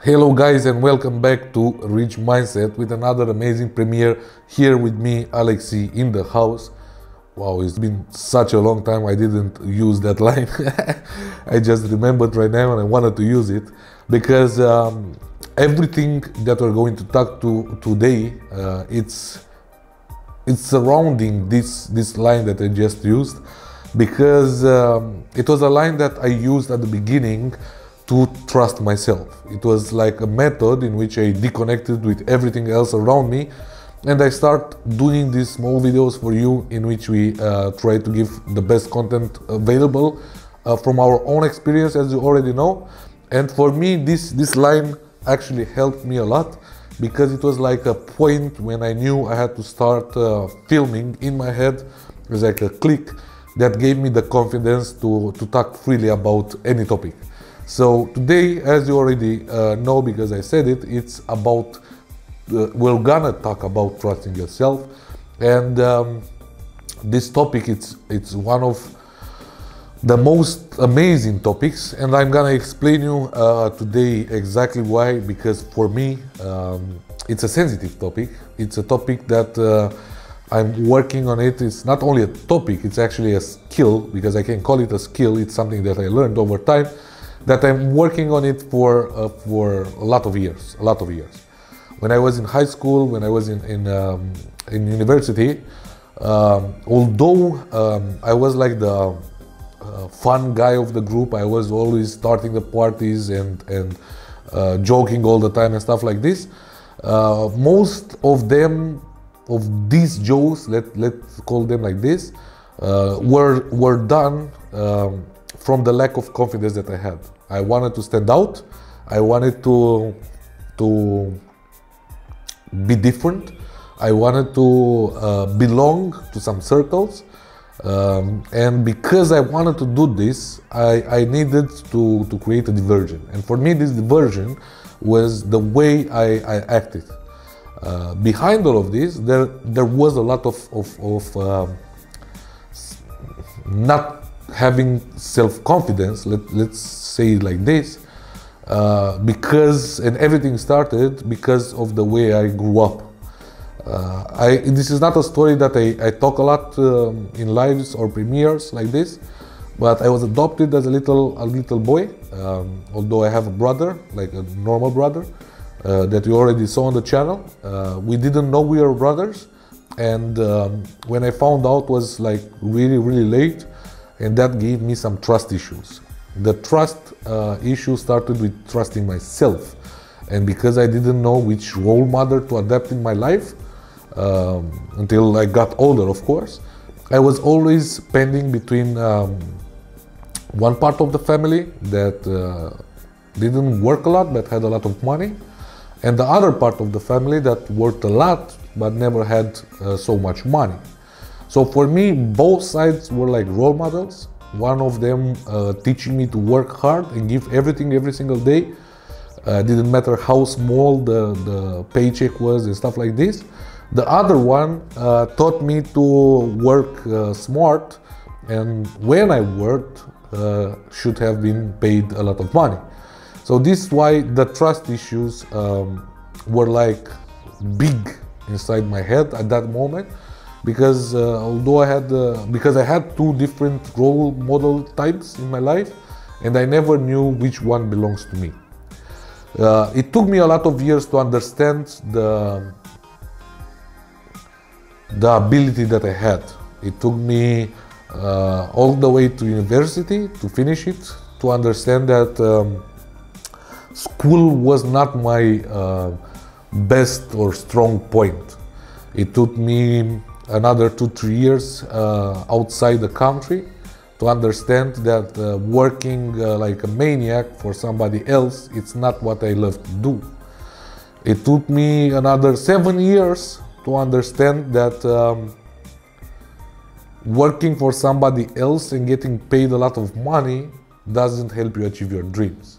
Hello guys and welcome back to Rich Mindset with another amazing premiere here with me, Alexi, in the house. Wow, it's been such a long time I didn't use that line. I just remembered right now and I wanted to use it because everything that we're going to talk to today, it's surrounding this line that I just used, because it was a line that I used at the beginning to trust myself. It was like a method in which I disconnected with everything else around me, and I start doing these small videos for you in which we try to give the best content available from our own experience, as you already know. And for me, this line actually helped me a lot, because it was like a point when I knew I had to start filming in my head. It was like a click that gave me the confidence to talk freely about any topic. So today, as you already know, because I said it, it's about, we're gonna talk about trusting yourself. And this topic, it's one of the most amazing topics, and I'm gonna explain you today exactly why. Because for me, it's a sensitive topic. It's a topic that I'm working on it. It's not only a topic, it's actually a skill, because I can call it a skill. It's something that I learned over time, that I'm working on it for a lot of years. When I was in high school, when I was in university, although I was like the fun guy of the group, I was always starting the parties and joking all the time and stuff like this. Most of these jokes, let's call them like this, were done from the lack of confidence that I had. I wanted to stand out. I wanted to be different. I wanted to belong to some circles. And because I wanted to do this, I needed to create a diversion. And for me, this diversion was the way I acted. Behind all of this, there was a lot of not having self-confidence, let's say it like this, and everything started because of the way I grew up. This is not a story that I talk a lot in lives or premieres like this, but I was adopted as a little boy, although I have a brother, like a normal brother, that you already saw on the channel. We didn't know we were brothers, and when I found out was like really late, and that gave me some trust issues. The trust issue started with trusting myself, and because I didn't know which role model to adapt in my life, until I got older, of course, I was always pending between one part of the family that didn't work a lot but had a lot of money, and the other part of the family that worked a lot but never had so much money. So for me, both sides were like role models. One of them teaching me to work hard and give everything every single day. Didn't matter how small the paycheck was and stuff like this. The other one taught me to work smart, and when I worked, should have been paid a lot of money. So this is why the trust issues were like big inside my head at that moment. Because although I had two different role model types in my life, and I never knew which one belongs to me. It took me a lot of years to understand the ability that I had. It took me all the way to university to finish it, to understand that school was not my best or strong point. It took me another 2-3 years outside the country to understand that working like a maniac for somebody else, it's not what I love to do. It took me another 7 years to understand that working for somebody else and getting paid a lot of money doesn't help you achieve your dreams.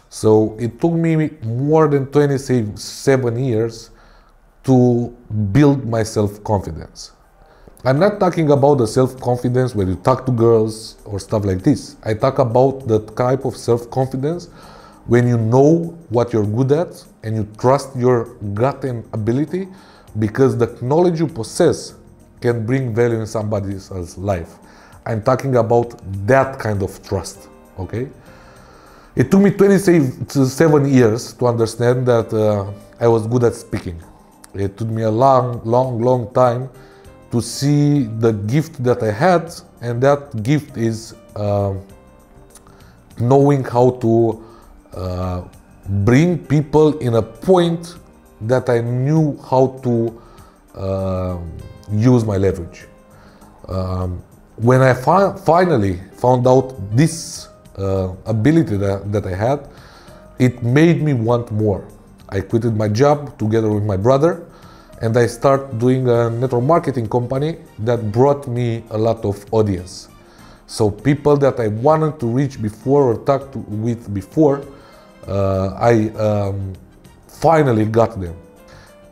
So it took me more than 27 years to build my self-confidence. I'm not talking about the self-confidence where you talk to girls or stuff like this. I talk about the type of self-confidence when you know what you're good at and you trust your gut and ability, because the knowledge you possess can bring value in somebody else's life. I'm talking about that kind of trust, okay? It took me 27 years to understand that I was good at speaking. It took me a long time to see the gift that I had, and that gift is knowing how to bring people in a point that I knew how to use my leverage. When I finally found out this ability that I had, it made me want more. I quitted my job together with my brother, and I started doing a network marketing company that brought me a lot of audience. So people that I wanted to reach before or talk with before, I finally got them.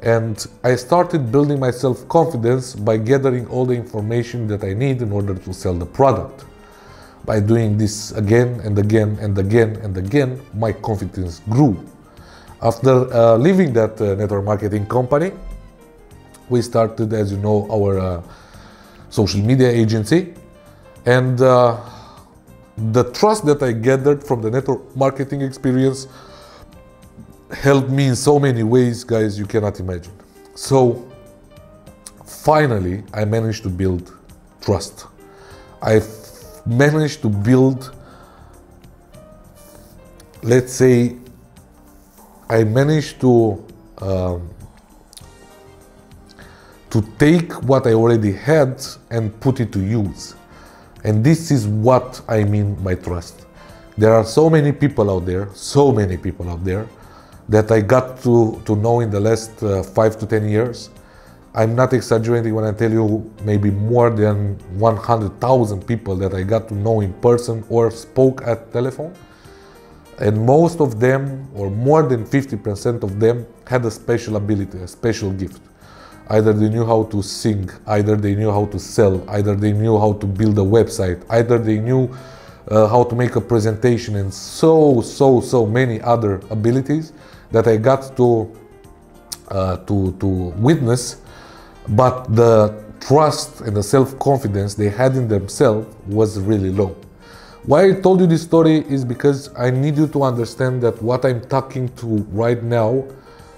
And I started building my self-confidence by gathering all the information that I need in order to sell the product. By doing this again and again and again and again, my confidence grew. After leaving that network marketing company, we started, as you know, our social media agency. And the trust that I gathered from the network marketing experience helped me in so many ways, guys, you cannot imagine. So finally, I managed to build trust. I managed to build, let's say, I managed to take what I already had and put it to use. And this is what I mean by trust. There are so many people out there, that I got to know in the last 5 to 10 years. I'm not exaggerating when I tell you maybe more than 100,000 people that I got to know in person or spoke at telephone. And most of them, or more than 50% of them, had a special ability, a special gift. Either they knew how to sing, either they knew how to sell, either they knew how to build a website, either they knew how to make a presentation, and so many other abilities that I got to witness. But the trust and the self-confidence they had in themselves was really low. Why I told you this story is because I need you to understand that what I'm talking to right now,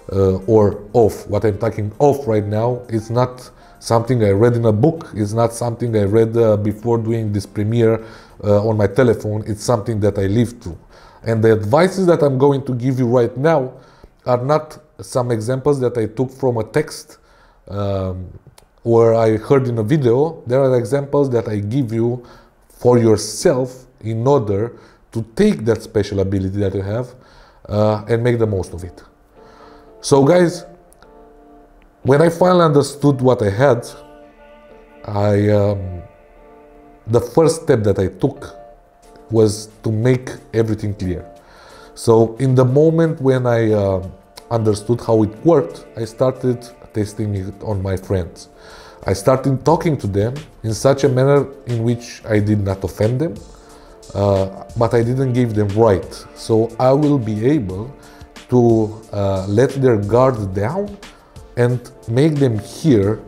what I'm talking of right now, is not something I read in a book. It's not something I read before doing this premiere on my telephone. It's something that I lived through. And the advices that I'm going to give you right now are not some examples that I took from a text or I heard in a video. There are examples that I give you for yourself in order to take that special ability that you have and make the most of it. So guys, when I finally understood what I had, the first step that I took was to make everything clear. So in the moment when I understood how it worked, I started testing it on my friends. I started talking to them in such a manner in which I did not offend them, but I didn't give them right. So I will be able to let their guard down and make them hear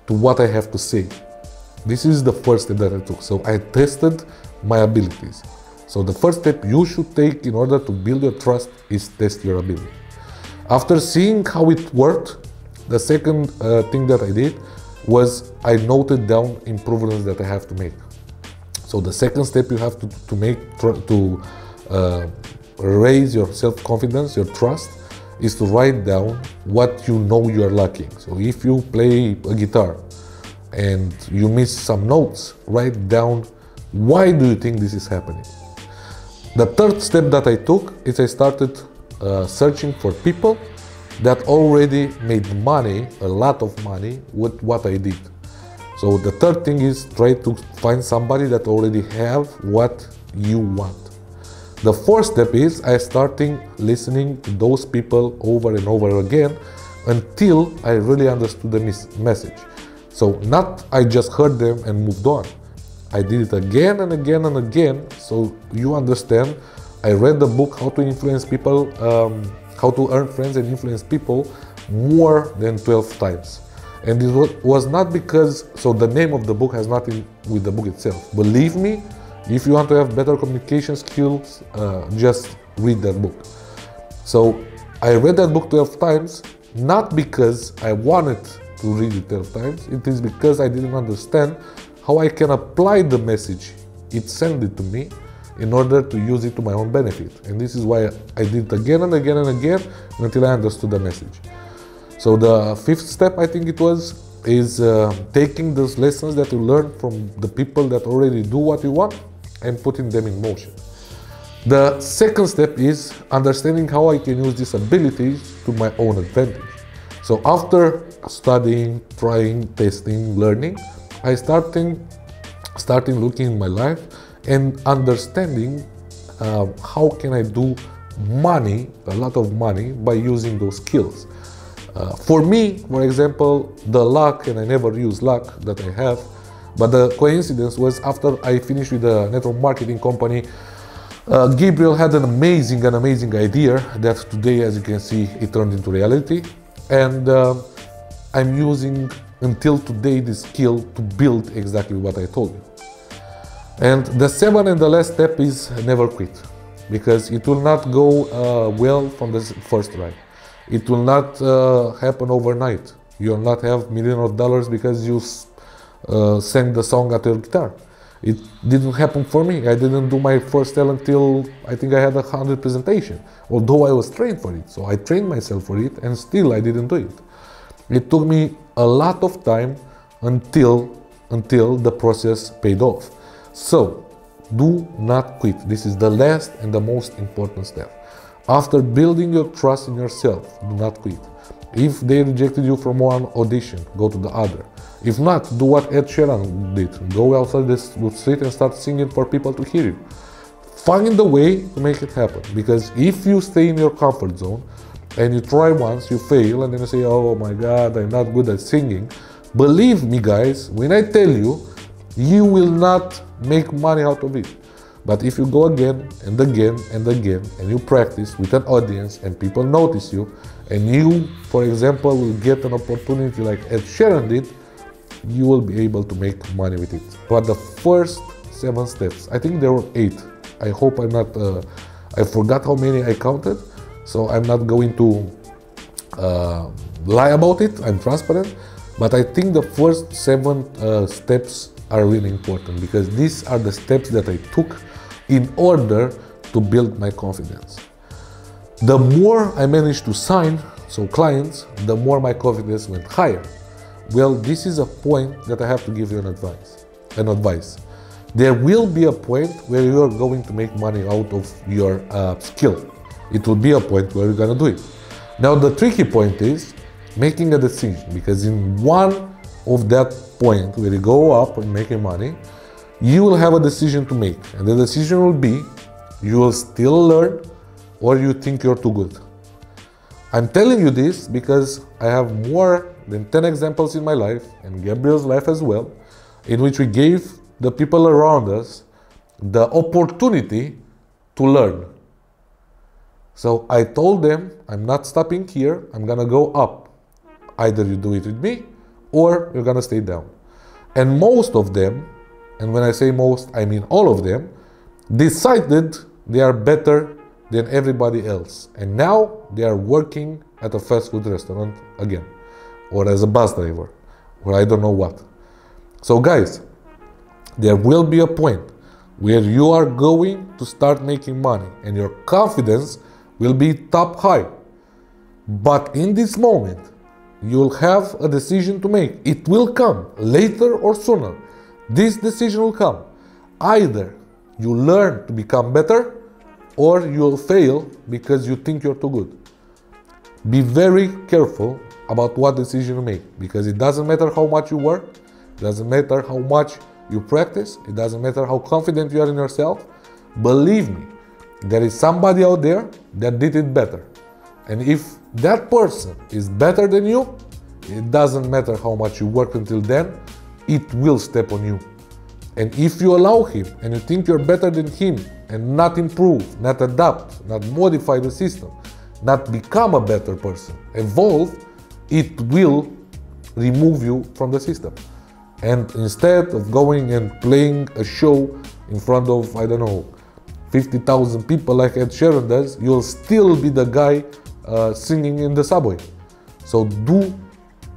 to what I have to say. This is the first step that I took. So I tested my abilities. So the first step you should take in order to build your trust is test your ability. After seeing how it worked, the second thing that I did was I noted down improvements that I have to make. So the second step you have to make to raise your self-confidence, your trust, is to write down what you know you are lacking. So if you play a guitar and you miss some notes, write down why do you think this is happening. The third step that I took is I started searching for people that already made money, a lot of money, with what I did. So the third thing is try to find somebody that already have what you want. The fourth step is I started listening to those people over and over again until I really understood the message. So not I just heard them and moved on. I did it again and again and again, so you understand I read the book How to Influence People, How to Earn Friends and Influence People more than 12 times. And it was not because, so the name of the book has nothing with the book itself. Believe me, if you want to have better communication skills, just read that book. So I read that book 12 times, not because I wanted to read it 12 times, it is because I didn't understand how I can apply the message it sent it to me in order to use it to my own benefit. And this is why I did it again and again and again until I understood the message. So the fifth step, I think it was, is taking those lessons that you learn from the people that already do what you want and putting them in motion. The second step is understanding how I can use these abilities to my own advantage. So after studying, trying, testing, learning, I started looking in my life and understanding how can I do money, a lot of money, by using those skills. For me, for example, the luck, and I never use luck that I have, but the coincidence was after I finished with the network marketing company, Gabriel had an amazing idea that today, as you can see, it turned into reality. And I'm using until today this skill to build exactly what I told you. And the seventh and the last step is never quit, because it will not go well from the first try. It will not happen overnight. You will not have millions of dollars because you sang the song at your guitar. It didn't happen for me. I didn't do my first tell until I think I had 100 presentation, although I was trained for it. So I trained myself for it and still I didn't do it. It took me a lot of time until the process paid off. So do not quit. This is the last and the most important step. After building your trust in yourself, do not quit. If they rejected you from one audition, go to the other. If not, do what Ed Sheeran did. Go outside the street and start singing for people to hear you. Find a way to make it happen. Because if you stay in your comfort zone and you try once, you fail, and then you say, oh my God, I'm not good at singing. Believe me, guys, when I tell you, you will not make money out of it. But if you go again and again and again and you practice with an audience and people notice you, and you, for example, will get an opportunity like Ed Sheeran did, you will be able to make money with it. But the first 7 steps, I think there were 8. I hope I'm not, I forgot how many I counted, so I'm not going to lie about it. I'm transparent. But I think the first 7 steps are really important, because these are the steps that I took in order to build my confidence. The more I managed to sign, so clients, the more my confidence went higher. Well, this is a point that I have to give you an advice. There will be a point where you are going to make money out of your skill. It will be a point where you're gonna do it. Now the tricky point is making a decision, because in one of that point where you go up and making money, you will have a decision to make, and the decision will be, you will still learn or you think you're too good. I'm telling you this because I have more than 10 examples in my life, and Gabriel's life as well, in which we gave the people around us the opportunity to learn. So I told them, I'm not stopping here, I'm gonna go up. Either you do it with me or you're gonna stay down. And most of them, and when I say most, I mean all of them, decided they are better than everybody else. And now they are working at a fast food restaurant again, or as a bus driver, or I don't know what. So guys, there will be a point where you are going to start making money and your confidence will be top high. But in this moment, you'll have a decision to make. It will come later or sooner. This decision will come. Either you learn to become better or you'll fail because you think you're too good. Be very careful about what decision you make, because it doesn't matter how much you work, it doesn't matter how much you practice, it doesn't matter how confident you are in yourself. Believe me, there is somebody out there that did it better. And if that person is better than you, it doesn't matter how much you work until then, it will step on you. And if you allow him and you think you're better than him and not improve, not adapt, not modify the system, not become a better person, evolve, it will remove you from the system. And instead of going and playing a show in front of, I don't know, 50,000 people like Ed Sheeran does, you'll still be the guy singing in the subway. So do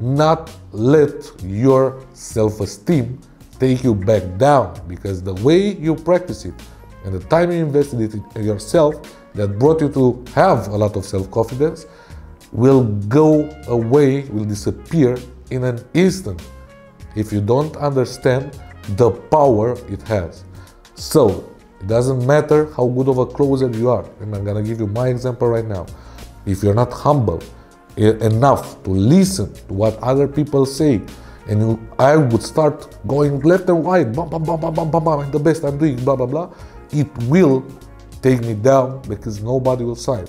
not let your self-esteem take you back down, because the way you practice it and the time you invested it in yourself that brought you to have a lot of self-confidence will go away, will disappear in an instant if you don't understand the power it has. So it doesn't matter how good of a closer you are, and I'm gonna give you my example right now. If you're not humble enough to listen to what other people say, and I would start going left and right, bam, bam, bam, bam, bam, bam, bam, the best I'm doing, blah, blah, blah, it will take me down because nobody will sign.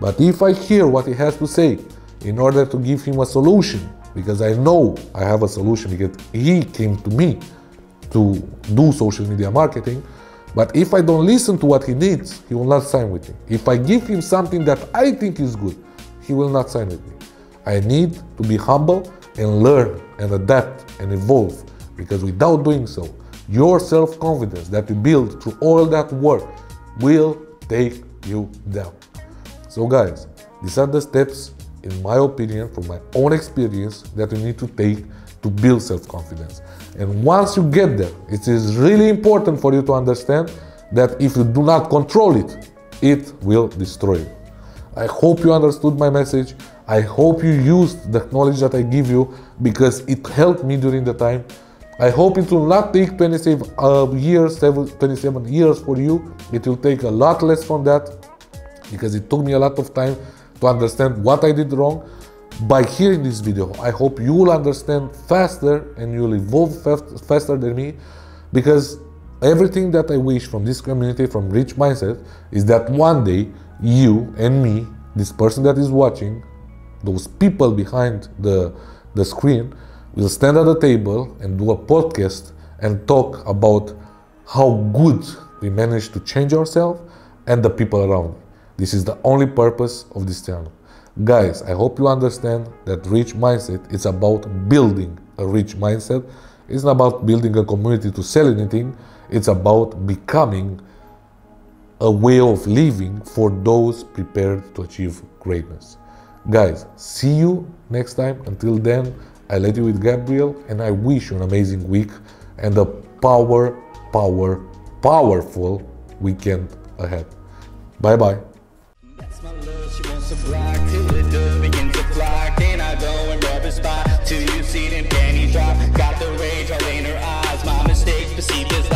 But if I hear what he has to say in order to give him a solution, because I know I have a solution because he came to me to do social media marketing, but if I don't listen to what he needs, he will not sign with me. If I give him something that I think is good, he will not sign with me. I need to be humble and learn and adapt and evolve, because without doing so, your self-confidence that you build through all that work will take you down. So guys, these are the steps, in my opinion, from my own experience, that you need to take to build self-confidence. And once you get there, it is really important for you to understand that if you do not control it, it will destroy you. I hope you understood my message. I hope you used the knowledge that I give you, because it helped me during the time. I hope it will not take 27 years for you. It will take a lot less from that, because it took me a lot of time to understand what I did wrong. By hearing this video, I hope you will understand faster and you will evolve faster than me, because everything that I wish from this community, from Rich Mindset, is that one day you and me, this person that is watching, those people behind the screen, will stand at the table and do a podcast and talk about how good we managed to change ourselves and the people around. This is the only purpose of this channel. Guys, I hope you understand that Rich Mindset is about building a rich mindset. It's not about building a community to sell anything. It's about becoming a way of living for those prepared to achieve greatness. Guys, see you next time. Until then, I let you with Gabriel, and I wish you an amazing week and a powerful weekend ahead. Bye-bye. That's my love, she wants to block till the dust begins to fly. Then I go and rub a spot till you see them panties drop. Got the rage all in her eyes, my mistakes perceived as